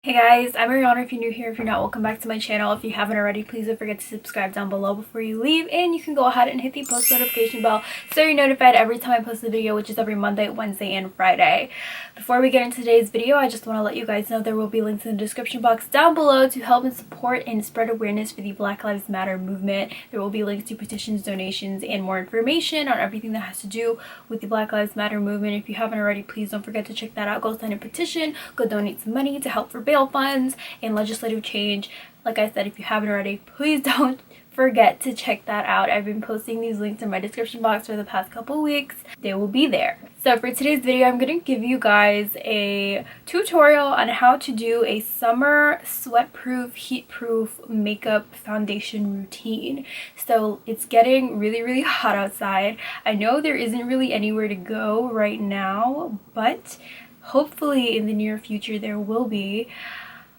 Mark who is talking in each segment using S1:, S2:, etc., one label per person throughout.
S1: Hey guys, I'm Ariana. If you're new here, if you're not, welcome back to my channel. If you haven't already, please don't forget to subscribe down below before you leave, and you can go ahead and hit the post notification bell so you're notified every time I post a video, which is every Monday, Wednesday, and Friday. Before we get into today's video, I just want to let you guys know there will be links in the description box down below to help and support and spread awareness for the Black Lives Matter movement. There will be links to petitions, donations, and more information on everything that has to do with the Black Lives Matter movement. If you haven't already, please don't forget to check that out. Go sign a petition, go donate some money to help for bail funds and legislative change. Like I said, if you haven't already, please don't forget to check that out. I've been posting these links in my description box for the past couple weeks. They will be there. So for today's video, I'm going to give you guys a tutorial on how to do a summer sweat-proof, heat-proof makeup foundation routine. So it's getting really hot outside. I know there isn't really anywhere to go right now, but hopefully in the near future there will be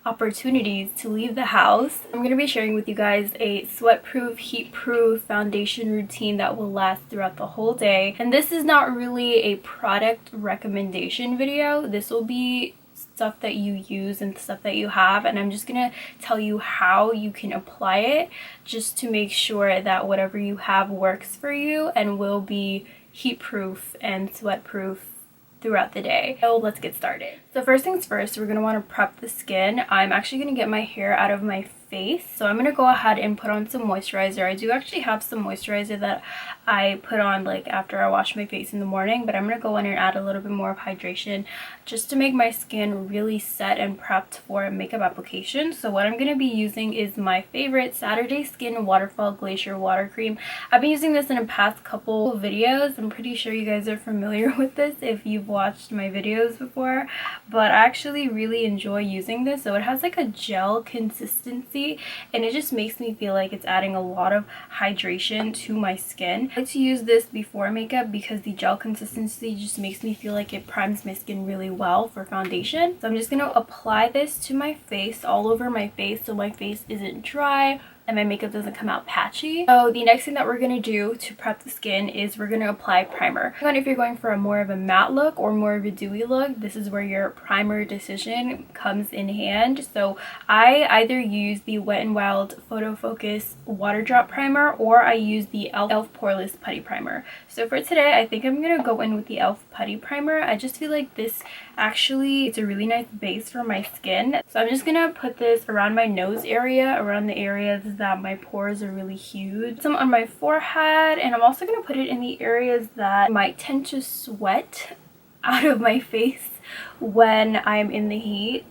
S1: opportunities to leave the house. I'm going to be sharing with you guys a sweat-proof, heat-proof foundation routine that will last throughout the whole day. And this is not really a product recommendation video. This will be stuff that you use and stuff that you have, and I'm just gonna tell you how you can apply it just to make sure that whatever you have works for you and will be heat-proof and sweat-proof throughout the day. So let's get started. So first things first, we're going to want to prep the skin. I'm actually going to get my hair out of my face, so I'm going to go ahead and put on some moisturizer. I do actually have some moisturizer that I put on like after I wash my face in the morning, but I'm going to go in and add a little bit more of hydration just to make my skin really set and prepped for makeup application. So what I'm going to be using is my favorite Saturday Skin Waterfall Glacier Water Cream. I've been using this in the past couple of videos. I'm pretty sure you guys are familiar with this if you've watched my videos before, but I actually really enjoy using this. So it has like a gel consistency and it just makes me feel like it's adding a lot of hydration to my skin. I like to use this before makeup because the gel consistency just makes me feel like it primes my skin really well for foundation. So I'm just going to apply this to my face, all over my face, so my face isn't dry and my makeup doesn't come out patchy. So the next thing that we're going to do to prep the skin is we're going to apply primer. And if you're going for a more of a matte look or more of a dewy look, this is where your primer decision comes in hand. So I either use the Wet n Wild Photofocus Water Drop Primer or I use the e.l.f. Poreless Putty Primer. So for today, I think I'm going to go in with the e.l.f. Putty Primer. I just feel like this actually, it's a really nice base for my skin. So I'm just going to put this around my nose area, around the areas that my pores are really huge. Some on my forehead, and I'm also going to put it in the areas that might tend to sweat out of my face when I'm in the heat,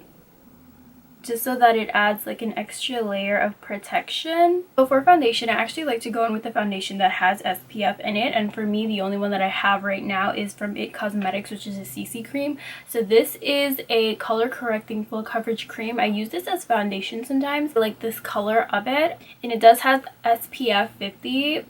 S1: just so that it adds like an extra layer of protection. So for foundation, I actually like to go in with the foundation that has SPF in it, and for me the only one that I have right now is from IT Cosmetics, which is a CC cream. So this is a color correcting full coverage cream. I use this as foundation sometimes. I like this color of it, and it does have SPF 50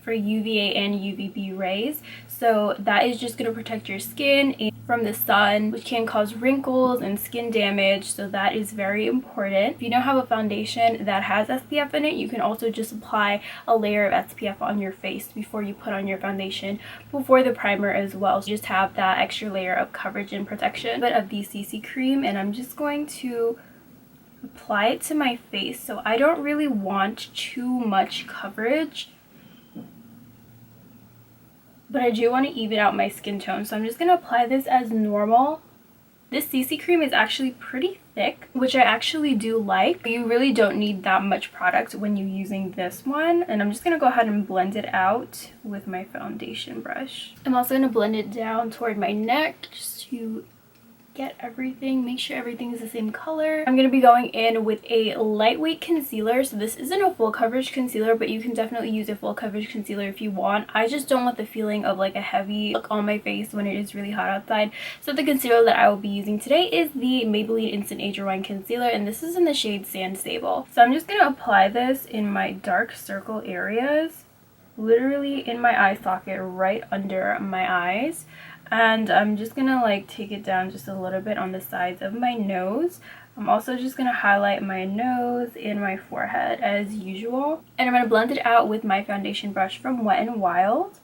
S1: for UVA and UVB rays, so that is just going to protect your skin from the sun, which can cause wrinkles and skin damage, so that is very important. If you don't have a foundation that has SPF in it, you can also just apply a layer of SPF on your face before you put on your foundation, before the primer as well, so just have that extra layer of coverage and protection. But of the CC cream, and I'm just going to apply it to my face. So I don't really want too much coverage, but I do want to even out my skin tone, so I'm just going to apply this as normal. This CC cream is actually pretty thick, which I actually do like. You really don't need that much product when you're using this one, and I'm just going to go ahead and blend it out with my foundation brush. I'm also going to blend it down toward my neck just to get everything, make sure everything is the same color. I'm going to be going in with a lightweight concealer. So this isn't a full coverage concealer, but you can definitely use a full coverage concealer if you want. I just don't want the feeling of like a heavy look on my face when it is really hot outside. So the concealer that I will be using today is the Maybelline Instant Age Rewind Concealer, and this is in the shade Sand Sable. So I'm just going to apply this in my dark circle areas, literally in my eye socket right under my eyes. And I'm just gonna like take it down just a little bit on the sides of my nose. I'm also just gonna highlight my nose and my forehead as usual, and I'm gonna blend it out with my foundation brush from Wet n Wild.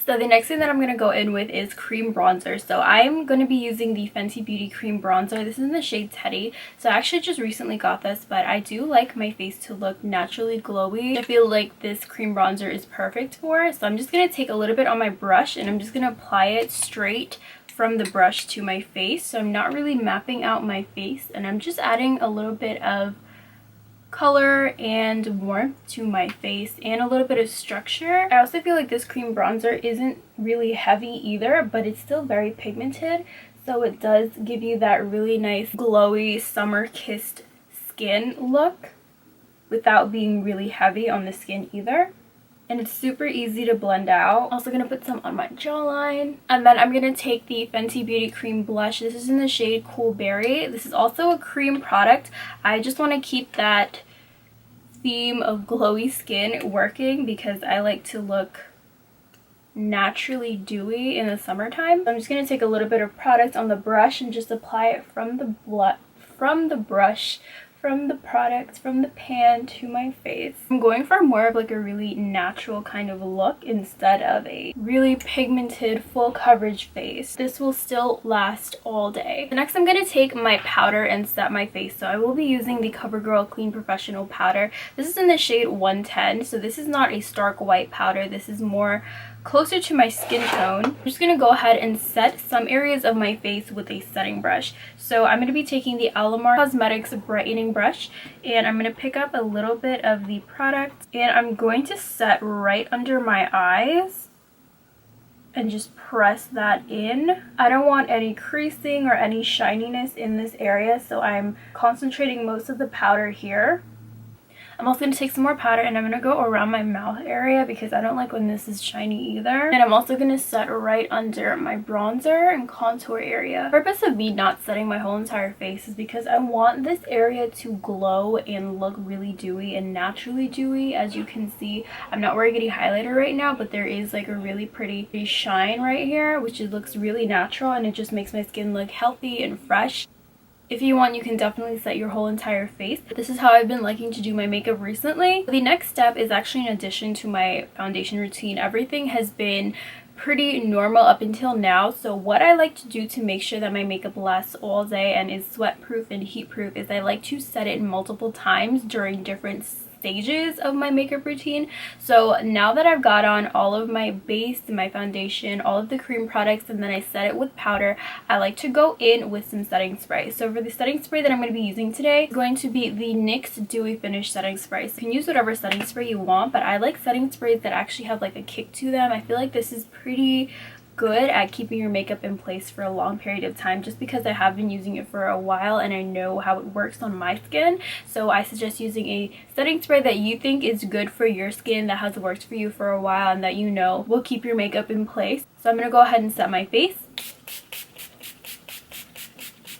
S1: So the next thing that I'm going to go in with is cream bronzer. So I'm going to be using the Fenty Beauty cream bronzer. This is in the shade Teddy. So I actually just recently got this, but I do like my face to look naturally glowy. I feel like this cream bronzer is perfect for it. So I'm just going to take a little bit on my brush and I'm just going to apply it straight from the brush to my face. So I'm not really mapping out my face, and I'm just adding a little bit of color and warmth to my face and a little bit of structure. I also feel like this cream bronzer isn't really heavy either, but it's still very pigmented, so it does give you that really nice glowy summer kissed skin look without being really heavy on the skin either. And it's super easy to blend out. Also gonna put some on my jawline. And then I'm gonna take the Fenty Beauty cream blush. This is in the shade Cool Berry. This is also a cream product. I just want to keep that theme of glowy skin working because I like to look naturally dewy in the summertime. So I'm just gonna take a little bit of product on the brush and just apply it from the pan to my face. I'm going for more of like a really natural kind of look instead of a really pigmented full coverage face. This will still last all day. Next, I'm going to take my powder and set my face. So I will be using the Covergirl Clean Professional Powder. This is in the shade 110. So this is not a stark white powder. This is more closer to my skin tone. I'm just going to go ahead and set some areas of my face with a setting brush. So I'm going to be taking the Alamar Cosmetics brightening brush, and I'm going to pick up a little bit of the product, and I'm going to set right under my eyes and just press that in. I don't want any creasing or any shininess in this area, so I'm concentrating most of the powder here. I'm also going to take some more powder and I'm going to go around my mouth area because I don't like when this is shiny either. And I'm also going to set right under my bronzer and contour area. The purpose of me not setting my whole entire face is because I want this area to glow and look really dewy and naturally dewy. As you can see, I'm not wearing any highlighter right now, but there is like a really pretty shine right here, which looks really natural, and it just makes my skin look healthy and fresh. If you want, you can definitely set your whole entire face. This is how I've been liking to do my makeup recently. The next step is actually an addition to my foundation routine. Everything has been pretty normal up until now, so what I like to do to make sure that my makeup lasts all day and is sweat proof and heat proof is I like to set it multiple times during different stages of my makeup routine. So now that I've got on all of my base, my foundation, all of the cream products, and then I set it with powder, I like to go in with some setting spray. So for the setting spray that I'm going to be using today is going to be the NYX Dewy Finish setting spray. So you can use whatever setting spray you want, but I like setting sprays that actually have like a kick to them. I feel like this is pretty good at keeping your makeup in place for a long period of time, just because I have been using it for a while and I know how it works on my skin. So I suggest using a setting spray that you think is good for your skin, that has worked for you for a while, and that you know will keep your makeup in place. So I'm going to go ahead and set my face.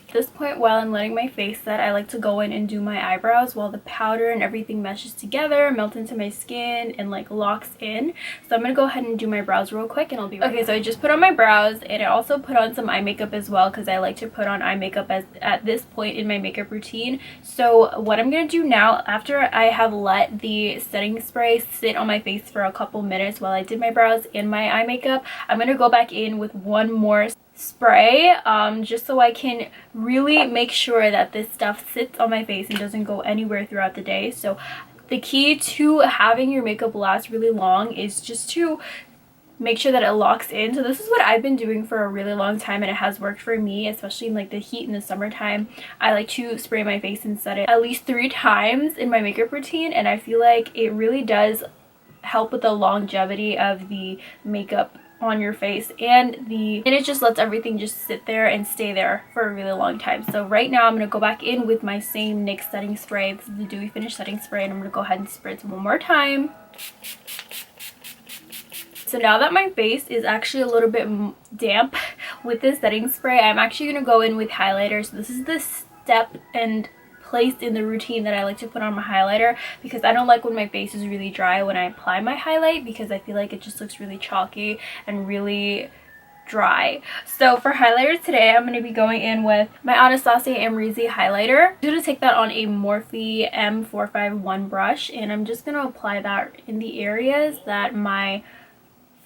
S1: At this point, while I'm letting my face set, I like to go in and do my eyebrows while the powder and everything meshes together, melt into my skin, and like locks in. So I'm gonna go ahead and do my brows real quick and I'll be right back. Okay, so I just put on my brows and I also put on some eye makeup as well because I like to put on eye makeup at this point in my makeup routine. So what I'm gonna do now, after I have let the setting spray sit on my face for a couple minutes while I did my brows and my eye makeup, I'm gonna go back in with one more spray just so I can really make sure that this stuff sits on my face and doesn't go anywhere throughout the day. So the key to having your makeup last really long is just to make sure that it locks in. So this is what I've been doing for a really long time, and it has worked for me, especially in like the heat in the summertime. I like to spray my face and set it at least 3 times in my makeup routine, and I feel like it really does help with the longevity of the makeup on your face, and it just lets everything just sit there and stay there for a really long time. So right now I'm going to go back in with my same NYX setting spray. This is the Dewy Finish setting spray, and I'm going to go ahead and spray it one more time. So now that my face is actually a little bit damp with this setting spray, I'm actually going to go in with highlighter. So this is the step and place in the routine that I like to put on my highlighter, because I don't like when my face is really dry when I apply my highlight, because I feel like it just looks really chalky and really dry. So for highlighter today, I'm going to be going in with my Anastasia Amrezy highlighter. I'm going to take that on a Morphe M451 brush, and I'm just going to apply that in the areas that my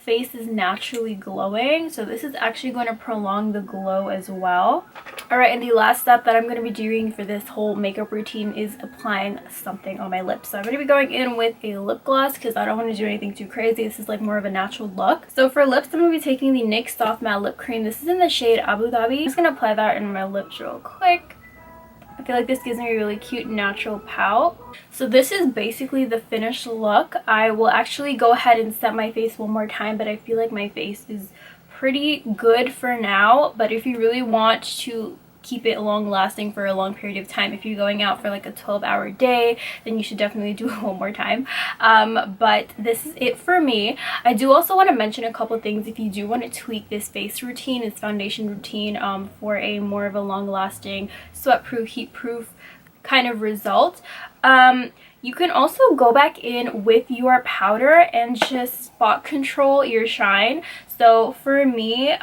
S1: face is naturally glowing, so this is actually going to prolong the glow as well. Alright, and the last step that I'm going to be doing for this whole makeup routine is applying something on my lips. So I'm going to be going in with a lip gloss because I don't want to do anything too crazy. This is like more of a natural look. So for lips, I'm going to be taking the NYX Soft Matte Lip Cream. This is in the shade Abu Dhabi. I'm just going to apply that in my lips real quick. I feel like this gives me a really cute natural pout. So this is basically the finished look. I will actually go ahead and set my face one more time, but I feel like my face is pretty good for now. But if you really want to keep it long lasting for a long period of time, if you're going out for like a 12-hour day, then you should definitely do it one more time. But this is it for me. I do also want to mention a couple things if you do want to tweak this face routine, this foundation routine, for a more of a long lasting, sweat proof, heat proof kind of result. You can also go back in with your powder and just spot control your shine. So for me,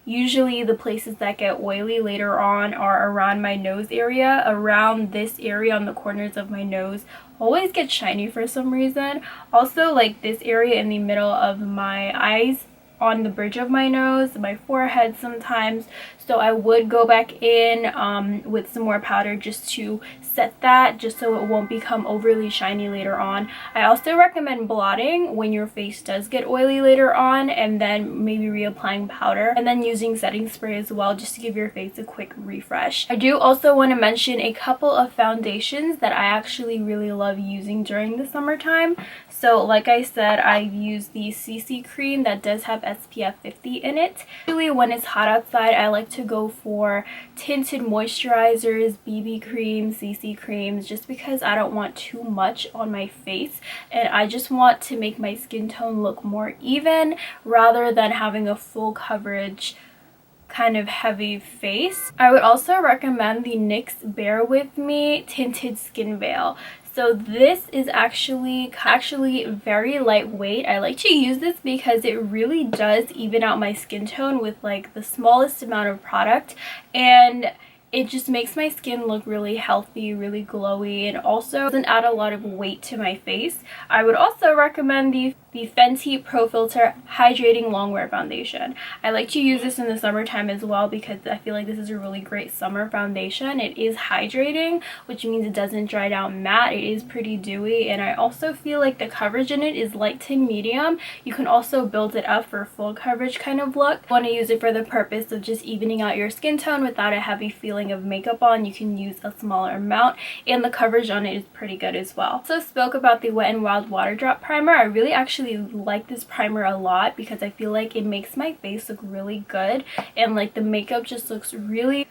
S1: usually the places that get oily later on are around my nose area. Around this area on the corners of my nose always gets shiny for some reason. Also, like this area in the middle of my eyes, on the bridge of my nose, my forehead sometimes. So I would go back in with some more powder just to set that, just so it won't become overly shiny later on. I also recommend blotting when your face does get oily later on, and then maybe reapplying powder, and then using setting spray as well, just to give your face a quick refresh. I do also want to mention a couple of foundations that I actually really love using during the summertime. So like I said, I use the CC cream that does have SPF 50 in it. Usually when it's hot outside, I like to go for tinted moisturizers, BB creams, CC creams, just because I don't want too much on my face, and I just want to make my skin tone look more even rather than having a full coverage kind of heavy face. I would also recommend the NYX Bear With Me Tinted Skin Veil. So this is actually very lightweight. I like to use this because it really does even out my skin tone with like the smallest amount of product, and it just makes my skin look really healthy, really glowy, and also doesn't add a lot of weight to my face. I would also recommend the Fenty Pro Filter Hydrating Longwear Foundation. I like to use this in the summertime as well because I feel like this is a really great summer foundation. It is hydrating, which means it doesn't dry down matte. It is pretty dewy, and I also feel like the coverage in it is light to medium. You can also build it up for a full coverage kind of look. If you want to use it for the purpose of just evening out your skin tone without a heavy feeling of makeup on, you can use a smaller amount, and the coverage on it is pretty good as well. Also spoke about the Wet n Wild Water Drop Primer. I really actually like this primer a lot because I feel like it makes my face look really good, and like the makeup just looks really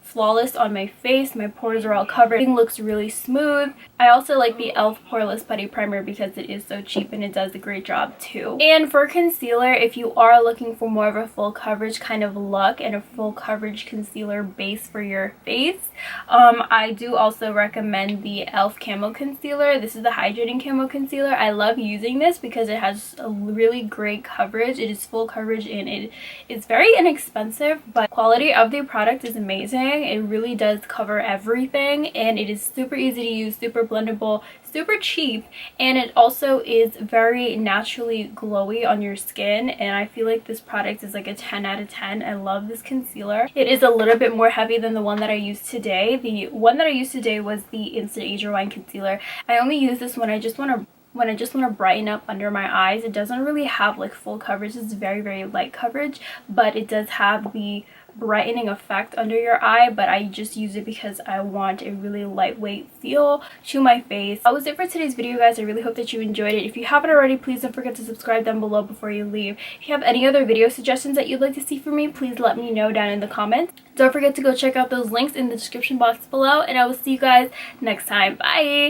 S1: flawless on my face. My pores are all covered. Everything looks really smooth. I also like the e.l.f. Poreless Putty Primer because it is so cheap and it does a great job too. And for concealer, if you are looking for more of a full coverage kind of look and a full coverage concealer base for your face, I do also recommend the e.l.f. Camel Concealer. This is the Hydrating Camo Concealer. I love using this because it has a really great coverage. It is full coverage and it is very inexpensive, but quality of the product is amazing. It really does cover everything, and it is super easy to use, super blendable, super cheap, and it also is very naturally glowy on your skin, and I feel like this product is like a 10 out of 10. I love this concealer. It is a little bit more heavy than the one that I used today. The one that I used today was the Instant Age Rewind Concealer. I only use this when I just want to brighten up under my eyes. It doesn't really have like full coverage. It's very, very light coverage, but it does have the brightening effect under your eye, but I just use it because I want a really lightweight feel to my face. That was it for today's video, guys. I really hope that you enjoyed it. If you haven't already, please don't forget to subscribe down below before you leave. If you have any other video suggestions that you'd like to see from me, please let me know down in the comments. Don't forget to go check out those links in the description box below, and I will see you guys next time. Bye!